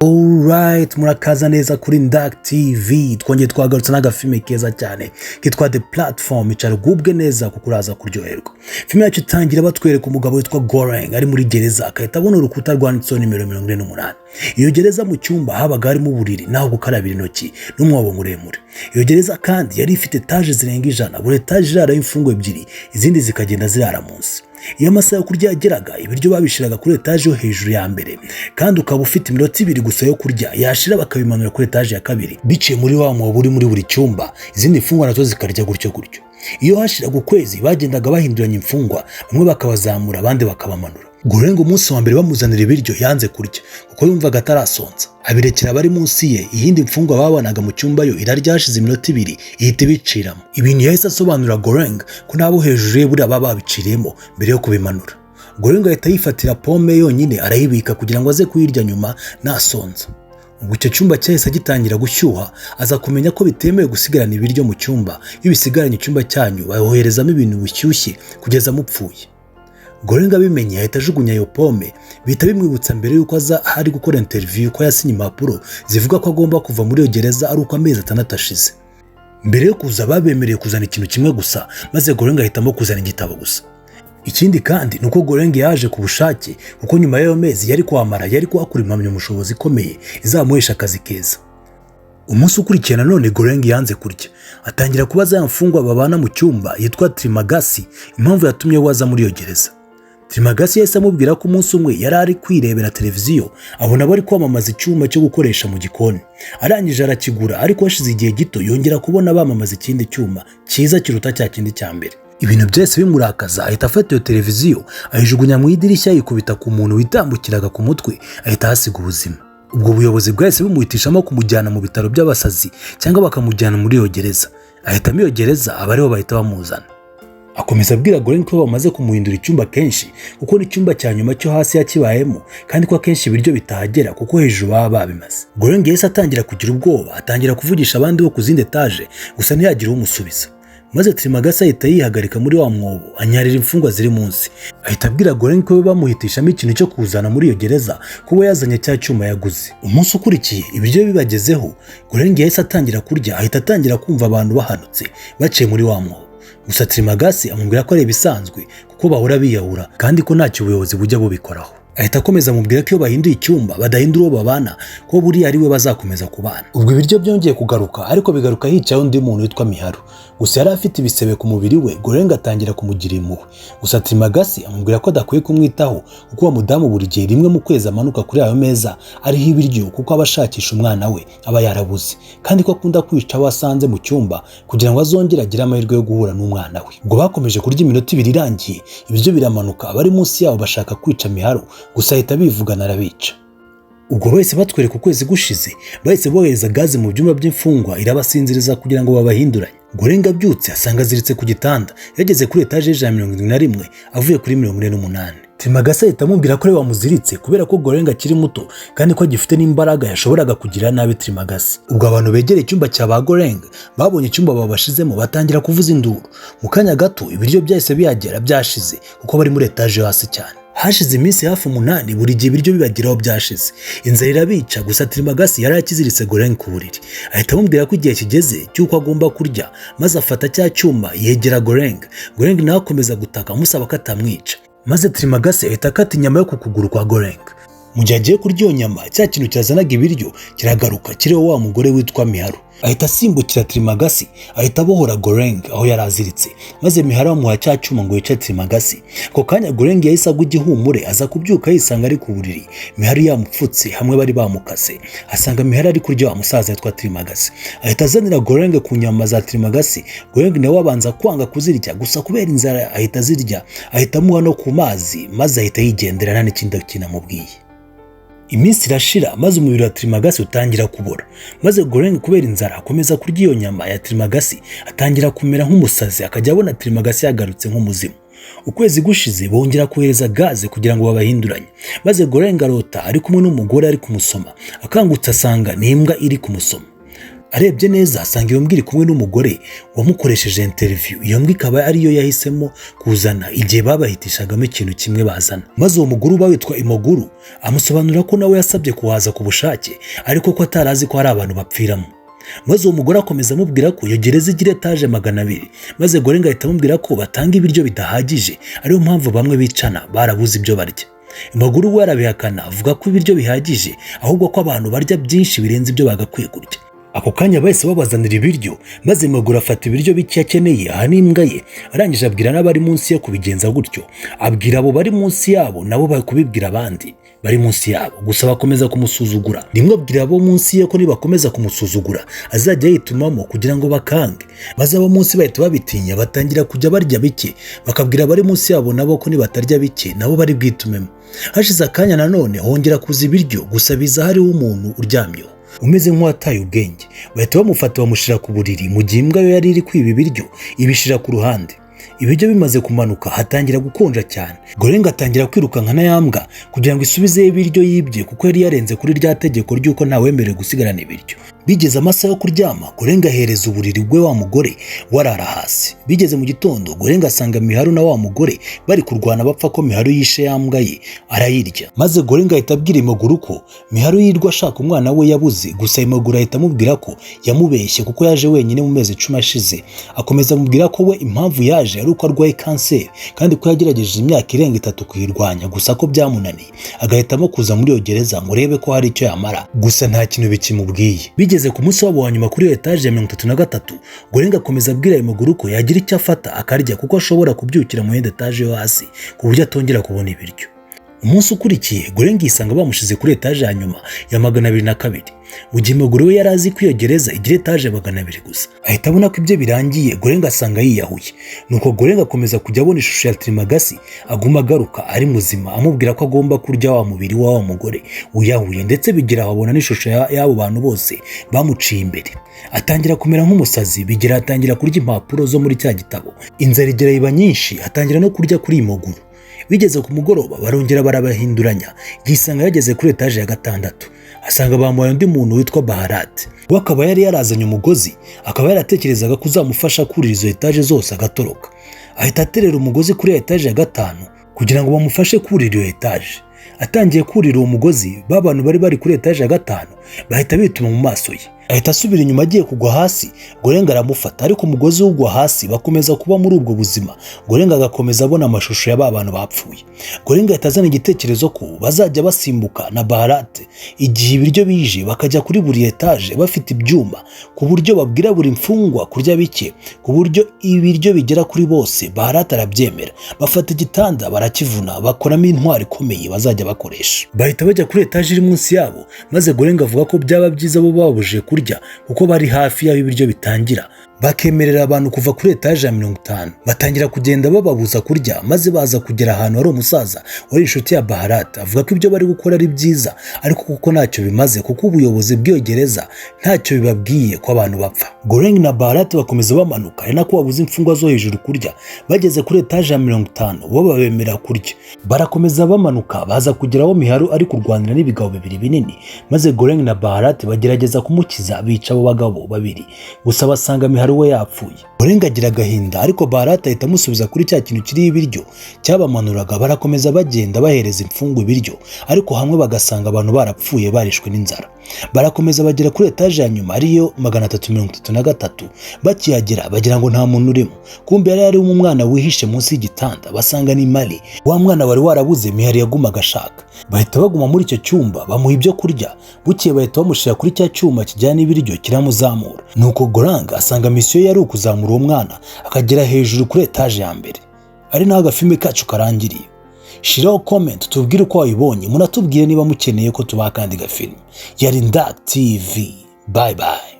Alright, murakaza neza kuri Ndak TV. Twongeye twagarutse n'agafilme keza cyane kitwa The Platform. Icara ugubwe neza kuko uraza kuryoherwa. Filme yacu itangira batwereka umugabo witwa Goreng ari muri gereza, akahita abona urukuta rwanditseho nimero 48. Iyo gereza mu cyumba habaga harimo uburiri naho gukarabira intoki n'umwobo muremure. Iyo gereza kandi yari ifite etaje zirenga 100, buri etaje iraraho imfungwa ebyiri, izindi zikagenda zirara munsi. Iyo amasaha yo kurya yageraga, ibiryo babishiraga kuri etaje yo hejuru ya mbere, kandi ukaba ufite iminota 2 gusa yo kurya, yashira bakabimanura kuri etaje ya kabiri biciye muri wa mwobo uri muri buri cyumba, izindi mfungwa nazo zikarya gutyo. Iyo hashiraga ukwezi bagendaga bahinduranya imfungwa, bamwe bakabazamura abandi bakabamanura. Goreng umunsi wa mbere bamuzanira ibiryo yanze kurya kuko yumvaga atarasonza, abirekera bari munsi ye. Iyindi mfungwa babanaga mu cyumba yo irarya hashize iminota 2 ihita ibiciramo. Ibintu yahise asobanura Goreng ko nabo hejuru ye buri baba babiciriyemo mbere yo kubimanura. Goreng ahita yifatira pome yonyine arayibika kugira ngo aze kuyirya nyuma nasonza. Ubwo icyo cyumba cyahise gitangira gushyuha, aza kumenya ko bitemewe gusigarana ibiryo mu cyumba. Iyo bisigaranye icyumba cyanyu bayoherezamo ibintu bishyushye kugeza mupfuye. Goreng abimenye ahita ajugunya iyo pome, bihita bimwibutsa mbere yuko aza hari gukora interview ko yasinye impapuro zivuga ko agomba kuva muri iyo gereza ari uko amezi 6 ashize. Mbere yo kuza babemereye kuzana ikintu kimwe gusa, maze Goreng ahitamo kuzana igitabo gusa. Ikindi kandi nuko Goreng yaje ku bushake kuko nyuma y'ayo mezi yari kwamara yari kuhakura impamyamushobozi ikomeye izamuhesha akazi keza. Umunsi ukurikira none Goreng yanze kurya, atangira kubaza mfungwa babana mu cyumba yitwa Trimagasi impamvu yatumye waza muri iyo gereza. Trimagasi yahise amubwira ko umunsi umwe yari ari kwirebera televiziyo, abona bari kwamamaza icyuma cyo gukoresha mu gikoni. Arangije arakigura, ariko hashize igihe gito yongera kubona bamamaza ikindi cyuma cyiza kiruta cya kindi cya mbere. Ibintu byose bimurakaza, ahita afata iyo televiziyo ayijugunya mu idirishya yikubita ku muntu witambukiraga ku mutwe, ahita hasiga ubuzima. Ubwo buyobozi bwahise bumuhitishamo kumujyana mu bitaro by'abasazi cyangwa bakamujyana muri iyo gereza. Ahitamo iyo gereza, abariho bahita bamuzana. Akomeza abwira Goreng ko bamaze kumuhindura icyumba kenshi kuko n'icyumba cya nyuma cyo hasi yakibayemo, kandi ko akenshi ibiryo bitahagera kuko hejuru baba babimaze. Goreng yahise atangira kugira ubwoba, atangira kuvugisha abandi bo ku zindi etaje, gusa ntiyagire umusubiza. Maze Trimagasi ahita yihagarika muri wa mwobo, anyarira imfungwa ziri munsi. Ahita abwira Goreng ko bamuhitishamo ikintu cyo kuzana muri iyo gereza kuba yazanye cya cyuma yaguze. Umunsi ukurikiye ibiryo bibagezeho, Goreng yahise atangira kurya, ahita atangira kumva abantu bahanutse baciye muri wa mwobo. Gusa Trimagasi amubwira ko ari ibisanzwe kuko bahora biyahura kandi ko ntacyo ubuyobozi bujya bubikoraho. Ahita akomeza amubwira ko iyo bahinduye icyumba badahindura uwo babana, ko buriya ari we bazakomeza kubana. Ubwo ibiryo byongeye kugaruka, ariko bigaruka hicaye undi muntu witwa Miharu. Gusa yari afite ibisebe ku mubiri we. Goreng atangira kumugira impuhwe, gusa Trimagasi amubwira ko adakwiye kumwitaho kuko uwo mudamu buri gihe rimwe mu kwezi amanuka kuri ayo meza ariho ibiryo kuko aba ashakisha umwana we aba yarabuze, kandi ko akunda kwica abo asanze mu cyumba kugira ngo azongere agire amahirwe yo guhura n'umwana we. Ubwo bakomeje kurya iminota 2 irangiye, ibiryo biramanuka, abari munsi yabo bashaka kwica Miharu, gusa ahita bivugana arabica. Ubwo bahise batwereka ukwezi gushize, bahise bohereza gaze mu byumba by'imfungwa irabasinziriza kugira ngo babahinduranye. Goreng abyutse asanga aziritse ku gitanda, yageze kuri etaje ya 71 avuye kuri 48. Trimagasi ahita amubwira ko ari wamuziritse kubera ko Goreng akiri muto kandi ko agifite n'imbaraga yashoboraga kugira nabi Trimagasi. Ubwo abantu begereye icyumba cya ba Goreng babonye icyumba babashizemo, batangira kuvuza induru. Mu kanya gato ibiryo byahise bihagera byashize kuko bari muri etaje yo hasi cyane. Hashize iminsi hafi 8 buri gihe ibiryo bibagiraho byashize, inzara irabica. Gusa Trimagasi yari akiziritse Goreng ku buriri, ahita amubwira ko igihe kigeze cy'uko agomba kurya, maze afata cya cyuma yegera Goreng. Goreng nawe akomeza gutaka amusaba ko atamwica, maze Trimagasi ahita akata inyama yo ku kuguru kwa Goreng. Mu gihe agiye kurya iyo nyama, cya kintu cyazanaga ibiryo kiragaruka kiriho wa mugore witwa Miharu. Ahita asimbukira Trimagasi, ahita abohora Goreng aho yari aziritse, maze Miharu amuha cya cyuma ngo yice Trimagasi. Ako kanya Goreng yahise agwa igihumure, aza kubyuka yisanga ari ku buriri, Miharu yamupfutse hamwe bari bamukase. Asanga Miharu ari kurya wa musaza yitwa Trimagasi, ahita azanira Goreng ku nyama za Trimagasi. Goreng nawe abanza kwanga kuzirya, gusa kubera inzara ahita azirya, ahita amuha no ku mazi, maze ahita yigendera nta n'ikindi kinamubwiye. Iminsi irashira, maze umubiri wa Trimagasi utangira kubora, maze Goreng kubera inzara akomeza kurya iyo nyama ya Trimagasi, atangira kumera nk'umusazi, akajya abona Trimagasi yagarutse nk'umuzimu. Ukwezi gushize bongera kohereza gaze kugira ngo babahinduranye, maze Goreng arota ari kumwe n'umugore ari kumusoma, akangutse asanga ni imbwa iri kumusoma. arebye neza asanga iyo mbwa iri kumwe n'umugore wamukoresheje interview. Iyo mbwa ikaba ariyo yahisemo kuzana igihe babahitishagamo ikintu kimwe bazana. Maze uwo mugore uba witwa Imoguru amusobanurira ko nawe yasabye kuhaza ku bushake ariko ko atarazi ko hari abantu bapfiramo. Maze uwo mugore akomeza amubwira ko iyo gereza igira etaje 200. Maze Gorenga ahita amubwira ko batanga ibiryo bidahagije ariyo mpamvu bamwe bicana barabuze ibyo barya. Imoguru we arabihakana avuga ko ibiryo bihagije ahubwo ko abantu barya byinshi birenze ibyo bagakwiye kurya. Ako kanya bahise babazanira ibiryo, maze Imoguru afata ibiryo bike yakeneye aha n'imbwa ye, arangije abwira n'abari munsi ye kubigenza gutyo. Abwira abo bari munsi yabo nabo bari kubibwira abandi bari munsi yabo, gusa bakomeza kumusuzugura. Rimwe abwira abo munsi ye ko nibakomeza kumusuzugura azajya yitumamo kugira ngo bakange. Maze abo munsi bahita babitinya batangira kujya barya bike, bakabwira abari munsi yabo nabo ko nibatarya bike nabo bari bwitumemo. Hashize akanya nanone hongera kuza ibiryo, gusa biza hariho umuntu uryamyeho umeze nk'uwataye ubwenge. Bahita bamufata bamushira ku buriri, mu gihe imbwa yo yari iri kwiba ibiryo ibishira ku ruhande. Ibiryo bimaze kumanuka hatangira gukonja cyane. Gorenga atangira kwirukanka na yambwa kugira ngo isubizeyo ibiryo yibye, kuko yari yarenze kuri rya tegeko ry'uko ntawemerewe gusigarana ibiryo. Bigeze amasaha yo kuryama, Gorenga ahereza uburiri bwe wa mugore warara hasi. Bigeze mu gitondo, Gorenga asanga Miharu na wa mugore bari kurwana bapfa ko Miharu yishe yambwa ye arayirya. Maze Gorenga ahita abwira Imoguru ko Miharu yirwa ashaka umwana we yabuze, gusa Imoguru ahita amubwira ko yamubeshye kuko yaje wenyine mu mezi 10 ashize. Akomeza amubwira ko we impamvu yaje ari uko arwaye kanseri kandi ko yagerageje imyaka irenga 3 kuyirwanya, gusa ko byamunaniye. Agahitamo kuza muri iyo gereza ngo urebe ko hari icyo yamara, gusa nta kintu bikimubwiye. Bigeze ku munsi wabo wa nyuma kuri etaje ya 33, Gorenga akomeza abwira Imoguru ko yagira icyo afata akarya kuko ashobora kubyukira mu yindi etaje yo hasi ku buryo atongera kubona ibiryo. Umunsi ukurikiye Gorenga yisanga bamushize kuri etaje ya nyuma ya 202. Mu gihe Imoguru we yari azi ko iyo gereza igira etaje 200 gusa. Ahita abona ko ibyo birangiye, Gorenga asanga yiyahuye. Nuko Gorenga akomeza kujya abona ishusho ya Trimagasi aguma agaruka ari muzima, amubwira ko agomba kurya wa mubiri wa mugore uyahuye, ndetse bigira abona n'ishusho y'abo bantu bose bamuciye imbere. Atangira kumera nk'umusazi, bigira atangira kurya impapuro zo muri cya gitabo. Inzara igera iba nyinshi, atangira no kurya kuri Imoguru. Bigeze ku mugoroba barongera barabahinduranya, yisanga yageze kuri etaje ya 6. Asanga bamuhaye undi muntu witwa Baharati. We akaba yari yarazanye umugozi, akaba yaratekerezaga kuzamufasha kurira izo etaje zose agatoroka. Ahita aterera umugozi kuri etaje ya 5 kugira ngo bamufashe kurira iyo etaje. Atangiye kurira uwo mugozi, bantu bari kuri etaje ya 5 bahita bituma mu maso ye. Ahita asubira inyuma agiye kugwa hasi, Gorenga aramufata, ariko umugozi ugwa hasi bakomeza kuba muri ubwo buzima. Gorenga agakomeza abona amashusho ya bantu bapfuye. Gorenga ahita azana igitekerezo ko bazajya basimbuka na Baharate igihe ibiryo bije, bakajya kuri buri etaje bafite ibyuma ku buryo babwira buri mfungwa kurya bike, ku buryo ibiryo bigera kuri bose. Baharate arabyemera, bafata igitanda barakivuna, bakoramo intwari ikomeye bazajya bakoresha. Bahita bajya kuri etaje iri munsi yabo, maze Gorenga avuga ko byaba byiza bo babujije kurya kuko bari hafi y'aho ibiryo bitangira. Bakemerera abantu kuva kuri etaje ya 50, batangira kugenda bababuza kurya, maze baza kugera ahantu hari umusaza wari inshuti ya Baharate. Avuga ko ibyo bari gukora ari byiza, ariko kuko ntacyo bimaze, kuko ubuyobozi bw'iyo gereza ntacyo bibabwiye ko abantu bapfa. Gorenga na Baharate bakomeza bamanuka, ari nako babuza imfungwa zo hejuru kurya. Bageze kuri etaje ya 50 bo babemera kurya. Barakomeza bamanuka, baza kugeraho Miharu ari kurwanira n'ibigabo bibiri binini, maze Gorenga na Baharate bagerageza kumukiza, bica abo bagabo babiri, gusa basanga Miharu we yapfuye. Gorenga agira agahinda, ariko Baharate ahita amusubiza kuri cya kintu kiri ibiryo cyabamanuraga. Barakomeza bagenda bahereza imfungwa ibiryo, ariko hamwe bagasanga abantu barapfuye barishwe n'inzara. Barakomeza bagera kuri etaje ya nyuma ariyo 333. Bakihagera bagira ngo nta muntu urimo, kumbe yari ari umwana wihishe munsi y'igitanda. Basanga ni Mali, wa mwana wari warabuze Miharu yagumaga ashaka. Bahita baguma muri icyo cyumba bamuha ibyo kurya. Bukeye bahita bamushira kuri cya cyuma kijyana ibiryo kiramuzamura. Nuko Gorenga asanga misiyo yari ukuzamura uwo mwana akagera hejuru kuri etaje ya mbere. Ari naho agafilme kacu karangiriye. Shiraho comment tubwire uko wayibonye, munatubwire niba mukeneye ko tubaha kandi gafilme. Yari Ndak TV, bye bye.